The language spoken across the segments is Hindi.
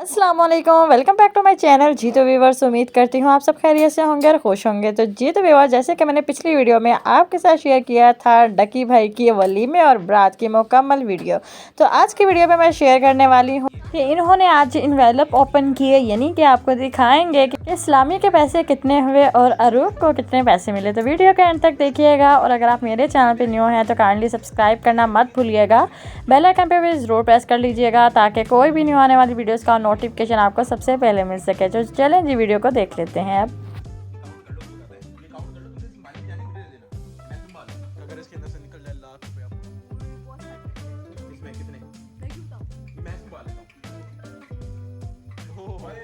अस्सलाम वालेकुम, welcome back to my channel. जी तो व्यूवर्स, उम्मीद करती हूँ आप सब खैरियत से होंगे और खुश होंगे। तो जी तो व्यूवर्स, जैसे कि मैंने पिछली वीडियो में आपके साथ शेयर किया था डकी भाई की वलीमे और बारात की मुकम्मल वीडियो, तो आज की वीडियो में मैं शेयर करने वाली हूँ कि इन्होंने आज इन्वेलप ओपन किए, यानी कि आपको दिखाएंगे कि इस्लामी के पैसे कितने हुए और अरूब को कितने पैसे मिले। तो वीडियो के अंत तक देखिएगा और अगर आप मेरे चैनल पे न्यू हैं तो काइंडली सब्सक्राइब करना मत भूलिएगा। बेल आइकन पे भी ज़रूर प्रेस कर लीजिएगा ताकि कोई भी न्यू आने वाली वीडियोस का नोटिफिकेशन आपको सबसे पहले मिल सके। तो चलें जी, वीडियो को देख लेते हैं अब। अगर इसके अंदर से निकल जाए लाख रुपए आपको इसमें कितने मैं संभाल लेता हूँ। ओह भाई ये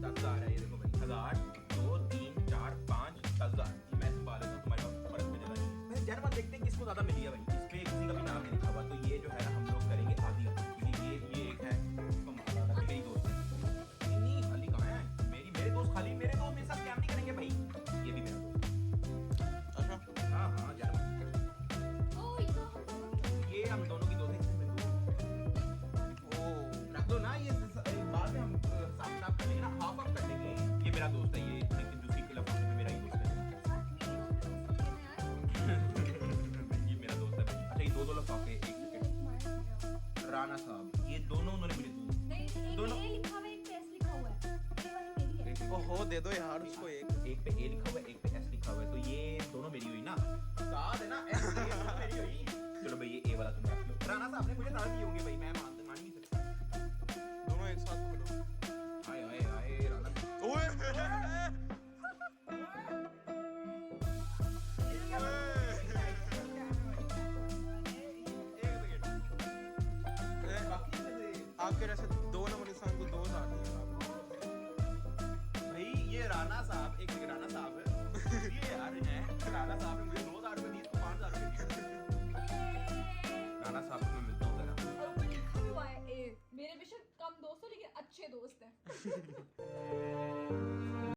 10,000 है। ये देखो भाई 1,000 2 3 4 5 10,000 मैं संभाल लेता हूँ। तुम्हारे पास फर्क में चला नहीं। यार बात देखते हैं किसको ज्यादा मिली है भाई। इस पे किसी का भी नाम नहीं लिखा हुआ, तो ये जो है ना हम लोग करेंगे आधी आधी। ये एक है इसको मारा था मेरी दोस्त है। नहीं खाली कहाँ है मेरे दोस्त खाली मेरे दोस्त मेरे साथ क्या नहीं करेंगे भाई। ये भी मेरा दोस्त। अच्छा हाँ हाँ यार ये हम दोनों की दोस्त है। ओ रख दो ना, ये बाद में हम साफ साफ कर लेंगे ना, हाफ हाफ कर लेंगे। ये मेरा दोस्त है, ये लेकिन दूसरी क्लब में मेरा ही दोस्त है। ये मेरा दोस्त है। अच्छा ये दो लिफाफे, एक सेकंड। राणा साहब ये दोनों उन्होंने मुझे दोनों ओहो दे दो यार उसको। एक पे ए लिखा हुआ है, एक पे एस लिखा हुआ है, तो ये दोनों मेरी हुई ना। साथ है ना एस मेरी हुई। चलो भाई ये ए वाला तुम रख लो। राणा साहब ने मुझे दाल दी होंगे भाई, मैं मान नहीं सकता। दोनों एक साथ पकड़ो। हाय हाय हाय राणा ओए आपके जैसे दो नंबर इंसान को दो आती है भाई। ये राणा साहब एक राणा साहब है। ये यार है राणा साहब ने मुझे 2,000 रुपए दिए, इसको 5,000 रुपए दिए। राणा साहब से मैं मिलता हूँ जरा। मेरे बेशक कम दोस्त हो लेकिन अच्छे दोस्त हैं।